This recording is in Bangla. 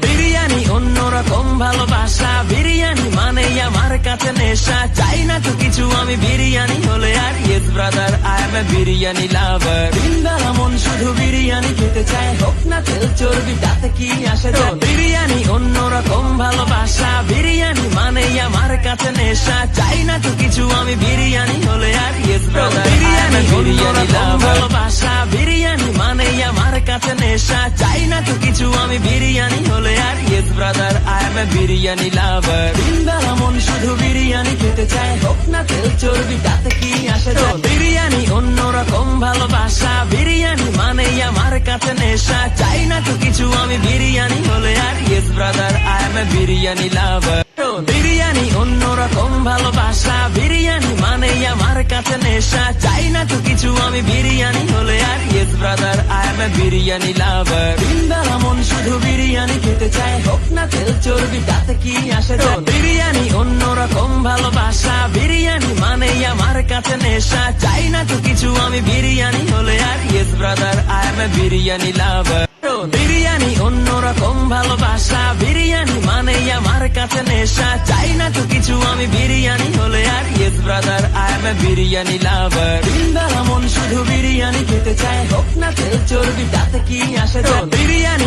বিরিয়ানি অন্যরকম ভালোবাসা, বিরিয়ানি মানেই আমার কাছে নেশা, চাই না তো কিছু আমি বিরিয়ানি হলে আর। Yes brother, I M A biryani লাভার। দিনবেলা মন শুধু বিরিয়ানি খেতে চায়, হোক না তেল চর্বি তাতে কি আসে যায়। বিরিয়ানি অন্যরকম ভালোবাসা, বিরিয়ানি মানেই আমার কাছে নেশা, চাই না তো কিছু আমি বিরিয়ানি হলে আর। ইয়েস ব্রাদার, বিরিয়ানি বিরিয়ানি ভালোবাসা, বিরিয়ানি মানেই আমার কাছে নেশা, চাই না তো কিছু আমি বিরিয়ানি হলে আর। Yes brother, I M A biryani লাভার। দিনবেলা মন শুধু বিরিয়ানি খেতে চায়, হোক না তেল চর্বি তাতে কি আসে যায়। বিরিয়ানি অন্যরকম ভালোবাসা, বিরিয়ানি মানেই আমার কাছে নেশা, চাই না তো কিছু আমি বিরিয়ানি হলে আর। Yes brother, I M A biryani লাভার। বিরিয়ানি অন্যরকম ভালোবাসা, বিরিয়ানি মানেই আমার কাছে নেশা, চাই না তো কিছু আমি বিরিয়ানি হলে আর। Yes brother, I M A biryani লাভার। দিনবেলা মন শুধু বিরিয়ানি খেতে চায়, হোক না তেল চর্বি তাতে কি আসে যায়। বিরিয়ানি অন্যরকম ভালোবাসা, বিরিয়ানি মানেই আমার কাছে নেশা, চাই না তো কিছু আমি বিরিয়ানি হলে আর। Yes brother, I M A biryani লাভার। বিরিয়ানি অন্যরকম ভালোবাসা, বিরিয়ানি মানেই আমার কাছে নেশা, চাই না তো কিছু আমি বিরিয়ানি হলে আর। Yes brother, I M A biryani লাভার। দিনবেলা মন শুধু বিরিয়ানি খেতে চায়, হোক না তেল চর্বি তাতে কি আসে যায়। বিরিয়ানি